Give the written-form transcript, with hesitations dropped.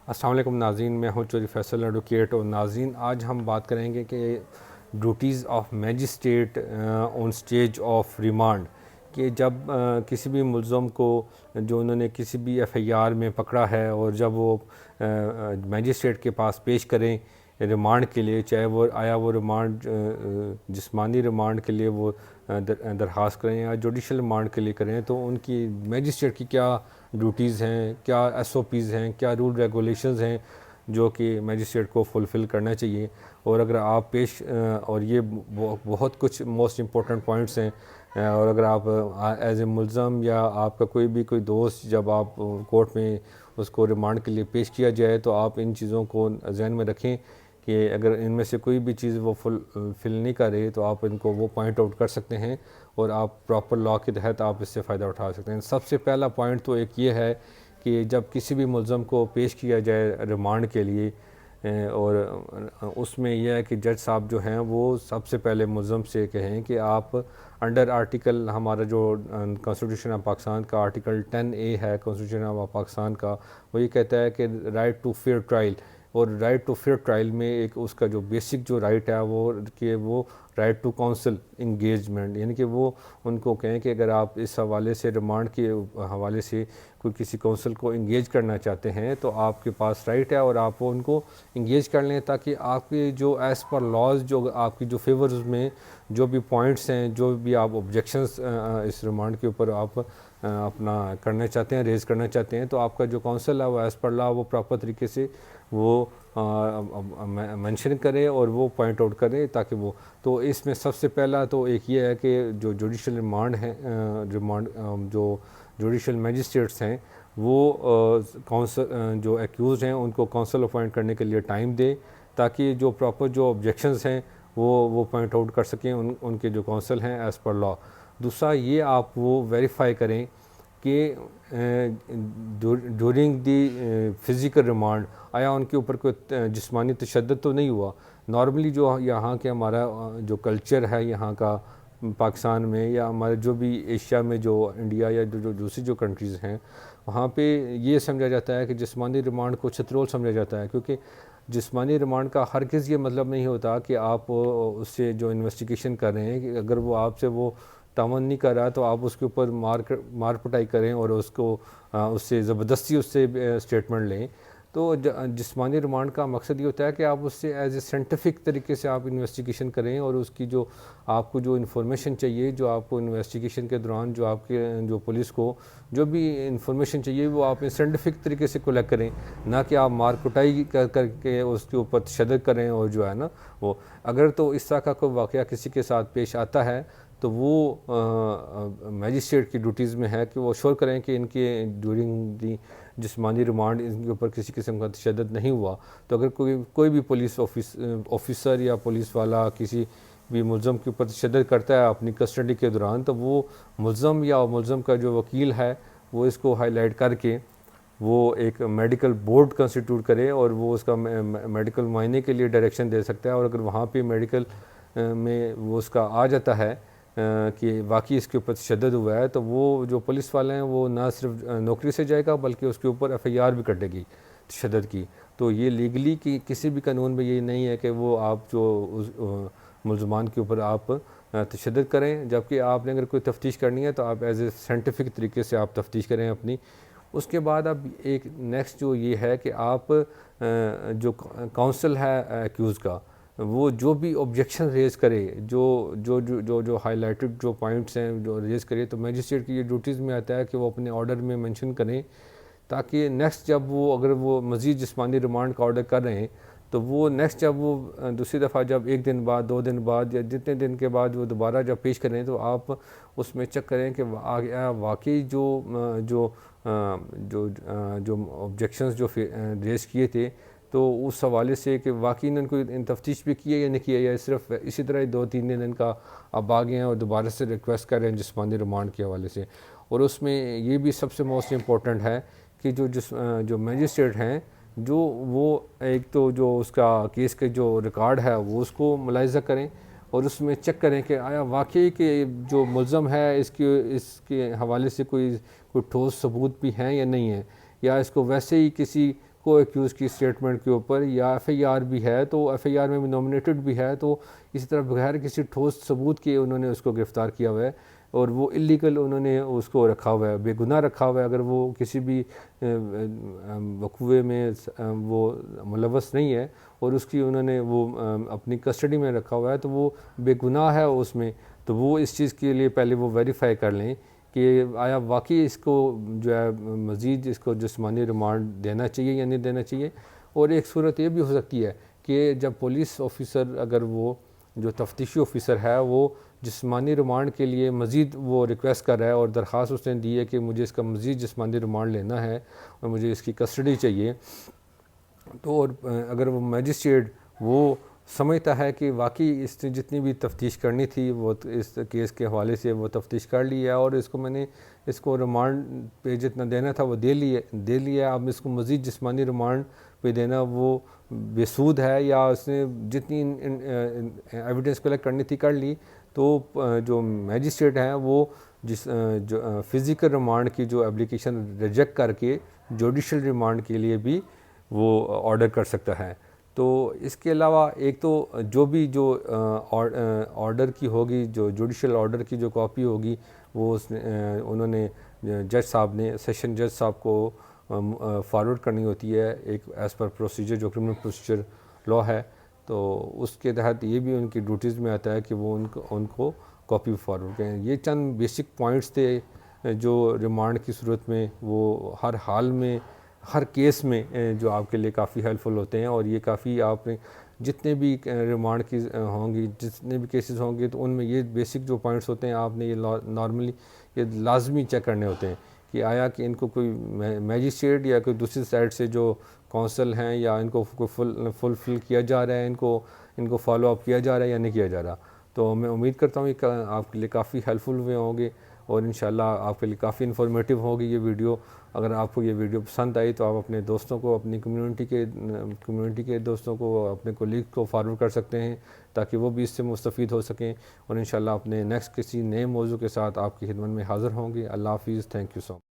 السلام علیکم ناظرین، میں ہوں چودھری فیصل ایڈوکیٹ. اور ناظرین، آج ہم بات کریں گے کہ duties of magistrate on stage of remand, کہ جب کسی بھی ملزم کو جو انہوں نے کسی بھی ایف آئی آر میں پکڑا ہے اور جب وہ میجسٹریٹ کے پاس پیش کریں ریمانڈ کے لیے، چاہے وہ ریمانڈ جسمانی ریمانڈ کے لیے وہ درخواست کریں یا جوڈیشل ریمانڈ کے لیے کریں، تو ان کی میجسٹریٹ کی کیا ڈیوٹیز ہیں، کیا ایس او پیز ہیں، کیا رول ریگولیشنز ہیں جو کہ میجسٹریٹ کو فلفل کرنا چاہیے. اور اگر آپ اور یہ بہت کچھ موسٹ امپورٹنٹ پوائنٹس ہیں، اور اگر آپ ایز اے ملزم یا آپ کا کوئی دوست جب آپ کورٹ میں اس کو ریمانڈ کے لیے پیش کیا جائے، تو آپ ان چیزوں کو ذہن میں رکھیں کہ اگر ان میں سے کوئی بھی چیز وہ فل نہیں کر رہے تو آپ ان کو وہ پوائنٹ آؤٹ کر سکتے ہیں اور آپ پراپر لا کے تحت آپ اس سے فائدہ اٹھا سکتے ہیں. سب سے پہلا پوائنٹ تو ایک یہ ہے کہ جب کسی بھی ملزم کو پیش کیا جائے ریمانڈ کے لیے، اور اس میں یہ ہے کہ جج صاحب جو ہیں وہ سب سے پہلے ملزم سے کہیں کہ آپ انڈر آرٹیکل، ہمارا جو کانسٹیٹیوشن آف پاکستان کا آرٹیکل 10A ہے کانسٹیٹیوشن آف پاکستان کا، وہ یہ کہتا ہے کہ رائٹ ٹو فیئر ٹرائل. اور رائٹ ٹو فیئر ٹرائل میں ایک اس کا جو بیسک جو رائٹ ہے وہ رائٹ ٹو کاؤنسل انگیجمنٹ، یعنی کہ وہ ان کو کہیں کہ اگر آپ اس حوالے سے ریمانڈ کے حوالے سے کوئی کسی کونسل کو انگیج کرنا چاہتے ہیں تو آپ کے پاس رائٹ ہے اور آپ ان کو انگیج کر لیں، تاکہ آپ کے جو ایز پر لاز جو آپ کی جو فیورز میں جو بھی پوائنٹس ہیں، جو بھی آپ آبجیکشنز اس ریمانڈ کے اوپر آپ اپنا کرنا چاہتے ہیں، ریز کرنا چاہتے ہیں، تو آپ کا جو کونسل ہے وہ ایز پر لا وہ پراپر طریقے سے وہ مینشن کرے اور وہ پوائنٹ آؤٹ کرے تاکہ وہ. تو اس میں سب سے پہلا تو ایک یہ ہے کہ جو جوڈیشل ریمانڈ ہیں، جو جوڈیشل میجسٹریٹس ہیں وہ جو ایکیوزڈ ہیں ان کو کونسل اپوائنٹ کرنے کے لیے ٹائم دیں، تاکہ جو پراپر جو آبجیکشنز ہیں وہ پوائنٹ آؤٹ کر سکیں ان کے جو کونسل ہیں ایز پر لا. دوسرا یہ آپ وہ ویریفائی کریں کہ ڈیورنگ دی فزیکل ریمانڈ آیا ان کے اوپر کوئی جسمانی تشدد تو نہیں ہوا. نارملی جو یہاں کے ہمارا جو کلچر ہے یہاں کا پاکستان میں یا ہمارے جو بھی ایشیا میں، جو انڈیا یا جو دوسری جو کنٹریز ہیں، وہاں پہ یہ سمجھا جاتا ہے کہ جسمانی ریمانڈ کو چھترول سمجھا جاتا ہے، کیونکہ جسمانی ریمانڈ کا ہرگز یہ مطلب نہیں ہوتا کہ آپ اس سے جو انویسٹیگیشن کر رہے ہیں کہ اگر وہ آپ سے وہ تعاون نہیں کر رہا تو آپ اس کے اوپر مار پٹائی کریں اور اس سے زبردستی اس سے اسٹیٹمنٹ لیں. تو جسمانی ریمانڈ کا مقصد یہ ہوتا ہے کہ آپ اس سے ایز اے سائنٹیفک طریقے سے آپ انویسٹیگیشن کریں، اور اس کی جو آپ کو جو انفارمیشن چاہیے، جو آپ کو انویسٹیگیشن کے دوران جو آپ کے جو پولیس کو جو بھی انفارمیشن چاہیے وہ آپ سائنٹیفک طریقے سے کلیکٹ کریں، نہ کہ آپ مار کٹائی کر کے اس کے اوپر تشدد کریں. اور جو ہے نا وہ اگر تو اس طرح کا کوئی واقعہ کسی کے ساتھ پیش آتا ہے تو وہ میجسٹریٹ کی ڈیوٹیز میں ہے کہ وہ شور کریں کہ ان کے ڈیورنگ دی جسمانی ریمانڈ ان کے اوپر کسی قسم کا تشدد نہیں ہوا. تو اگر کوئی بھی پولیس آفیسر یا پولیس والا کسی بھی ملزم کے اوپر تشدد کرتا ہے اپنی کسٹڈی کے دوران، تو وہ ملزم یا ملزم کا جو وکیل ہے وہ اس کو ہائی لائٹ کر کے وہ ایک میڈیکل بورڈ کنسٹیٹیوٹ کرے اور وہ اس کا میڈیکل معائنے کے لیے ڈائریکشن دے سکتا ہے. اور اگر وہاں پہ میڈیکل میں وہ اس کا آ جاتا ہے کہ واقعی اس کے اوپر تشدد ہوا ہے، تو وہ جو پولیس والے ہیں وہ نہ صرف نوکری سے جائے گا بلکہ اس کے اوپر ایف آئی آر بھی کٹے گی تشدد کی. تو یہ لیگلی کی کسی بھی قانون میں یہ نہیں ہے کہ وہ آپ جو ملزمان کے اوپر آپ تشدد کریں، جبکہ آپ نے اگر کوئی تفتیش کرنی ہے تو آپ ایز اے سائنٹیفک طریقے سے آپ تفتیش کریں اپنی. اس کے بعد اب ایک نیکسٹ جو یہ ہے کہ آپ جو کونسل ہے ایکیوز کا، وہ جو بھی آبجیکشن ریز کرے، جو ہائی لائٹڈ جو پوائنٹس ہیں جو ریز کرے، تو میجسٹریٹ کی یہ ڈیوٹیز میں آتا ہے کہ وہ اپنے آرڈر میں مینشن کریں، تاکہ نیکسٹ جب اگر وہ مزید جسمانی ریمانڈ کا آرڈر کر رہے ہیں تو وہ نیکسٹ جب وہ دوسری دفعہ جب 1 دن بعد 2 دن بعد یا جتنے دن کے بعد وہ دوبارہ جب پیش کریں تو آپ اس میں چیک کریں کہ واقعی جو آبجیکشنز جو ریز کیے تھے تو اس حوالے سے کہ واقعی ان کو تفتیش بھی کی ہے یا نہیں کی ہے، یا صرف اسی طرح 2-3 دن ان کا اب آ گئے ہیں اور دوبارہ سے ریکویسٹ کر رہے ہیں جسمانی ریمانڈ کے حوالے سے. اور اس میں یہ بھی سب سے موسٹ امپورٹنٹ ہے کہ جو میجسٹریٹ ہیں وہ ایک تو جو اس کا کیس کے جو ریکارڈ ہے وہ اس کو ملاحظہ کریں اور اس میں چیک کریں کہ آیا واقعی کہ جو ملزم ہے اس کے حوالے سے کوئی ٹھوس ثبوت بھی ہیں یا نہیں ہے، یا اس کو ویسے ہی کسی کو ایکیوز کی اسٹیٹمنٹ کے اوپر یا ایف آئی آر بھی ہے تو ایف آئی آر میں بھی نامنیٹڈ بھی ہے، تو اسی طرح بغیر کسی ٹھوس ثبوت کے انہوں نے اس کو گرفتار کیا ہوا ہے اور وہ اللیگل انہوں نے اس کو رکھا ہوا ہے، بے گناہ رکھا ہوا ہے۔ اگر وہ کسی بھی وقوعے میں وہ ملوث نہیں ہے اور اس کی انہوں نے وہ اپنی کسٹڈی میں رکھا ہوا ہے تو وہ بے گناہ ہے اس میں، تو وہ اس چیز کے لیے پہلے وہ ویریفائی کر لیں کہ آیا واقعی اس کو جو ہے مزید اس کو جسمانی ریمانڈ دینا چاہیے یا نہیں دینا چاہیے۔ اور ایک صورت یہ بھی ہو سکتی ہے کہ جب پولیس آفیسر اگر وہ جو تفتیشی آفیسر ہے وہ جسمانی ریمانڈ کے لیے مزید وہ ریکویسٹ کر رہا ہے اور درخواست اس نے دی ہے کہ مجھے اس کا مزید جسمانی ریمانڈ لینا ہے اور مجھے اس کی کسٹڈی چاہیے، تو اور اگر وہ میجسٹریٹ وہ سمجھتا ہے کہ واقعی اس نے جتنی بھی تفتیش کرنی تھی وہ اس کیس کے حوالے سے وہ تفتیش کر لی ہے اور اس کو میں نے اس کو ریمانڈ پہ جتنا دینا تھا وہ دے لیا، اب اس کو مزید جسمانی ریمانڈ پہ دینا وہ بے سود ہے، یا اس نے جتنی ایویڈنس کلیکٹ کرنی تھی کر لی، تو جو میجسٹریٹ ہیں وہ جو فزیکل ریمانڈ کی جو اپلیکیشن ریجیکٹ کر کے جوڈیشل ریمانڈ کے لیے بھی وہ آرڈر کر سکتا ہے۔ تو اس کے علاوہ ایک تو جو بھی جو آرڈر کی ہوگی، جو جوڈیشل آرڈر کی جو کاپی ہوگی وہ انہوں نے جج صاحب نے سیشن جج صاحب کو فارورڈ کرنی ہوتی ہے ایک ایز پر پروسیجر جو کرمنل پروسیجر لا ہے، تو اس کے تحت یہ بھی ان کی ڈیوٹیز میں آتا ہے کہ وہ ان کو کاپی فارورڈ کریں۔ یہ چند بیسک پوائنٹس تھے جو ریمانڈ کی صورت میں وہ ہر حال میں ہر کیس میں جو آپ کے لیے کافی ہیلپ فل ہوتے ہیں، اور یہ کافی آپ نے جتنے بھی ریمانڈ کی ہوں گی، جتنے بھی کیسز ہوں گے تو ان میں یہ بیسک جو پوائنٹس ہوتے ہیں آپ نے یہ نارملی یہ لازمی چیک کرنے ہوتے ہیں کہ آیا کہ ان کو کوئی میجسٹریٹ یا کوئی دوسری سائڈ سے جو کونسل ہیں یا ان کو فل کیا جا رہا ہے، ان کو فالو اپ کیا جا رہا ہے یا نہیں کیا جا رہا۔ تو میں امید کرتا ہوں کہ آپ کے لیے کافی ہیلپ فل ہوئے ہوں گے اور انشاءاللہ آپ کے لیے کافی انفارمیٹیو ہوگی یہ ویڈیو۔ اگر آپ کو یہ ویڈیو پسند آئی تو آپ اپنے دوستوں کو، اپنی کمیونٹی کے دوستوں کو، اپنے کولیگ کو فارورڈ کر سکتے ہیں تاکہ وہ بھی اس سے مستفید ہو سکیں، اور انشاءاللہ اپنے نیکسٹ کسی نئے موضوع کے ساتھ آپ کی خدمت میں حاضر ہوں گے۔ اللہ حافظ، تھینک یو سو مچ۔